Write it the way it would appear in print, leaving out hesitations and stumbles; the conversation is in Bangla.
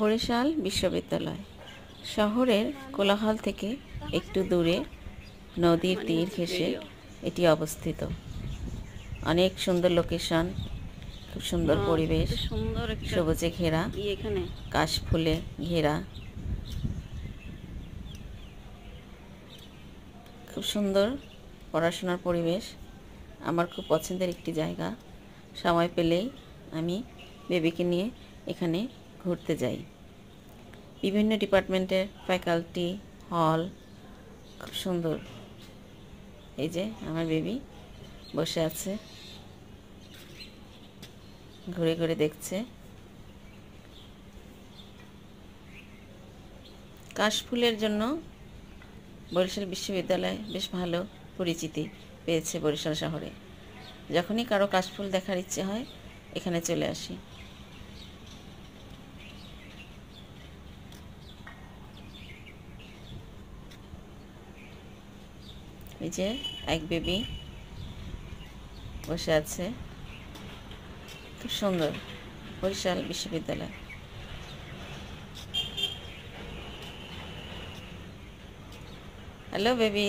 বরিশাল বিশ্ববিদ্যালয় শহরের কোলাহল থেকে একটু দূরে নদীর তীর ঘেঁষে এটি অবস্থিত। অনেক সুন্দর লোকেশন, খুব সুন্দর পরিবেশ, সবুজে ঘেরা, কাশফুলে ঘেরা, খুব সুন্দর পড়াশোনার পরিবেশ। আমার খুব পছন্দের একটি জায়গা। সময় পেলেই আমি বেবিকে নিয়ে এখানে ঘুরতে যাই। বিভিন্ন ডিপার্টমেন্টের ফ্যাকাল্টি, হল, খুব সুন্দর। এই যে আমার বেবি বসে আছে, ঘুরে ঘুরে দেখছে। কাশফুলের জন্য বরিশাল বিশ্ববিদ্যালয় বেশ ভালো পরিচিতি পেয়েছে বরিশাল শহরে। যখনই কারো কাশফুল দেখার ইচ্ছে হয় এখানে চলে আসি। এই যে এক বেবি বসে আছে, খুব সুন্দর বরিশাল বিশ্ববিদ্যালয়। Hello baby.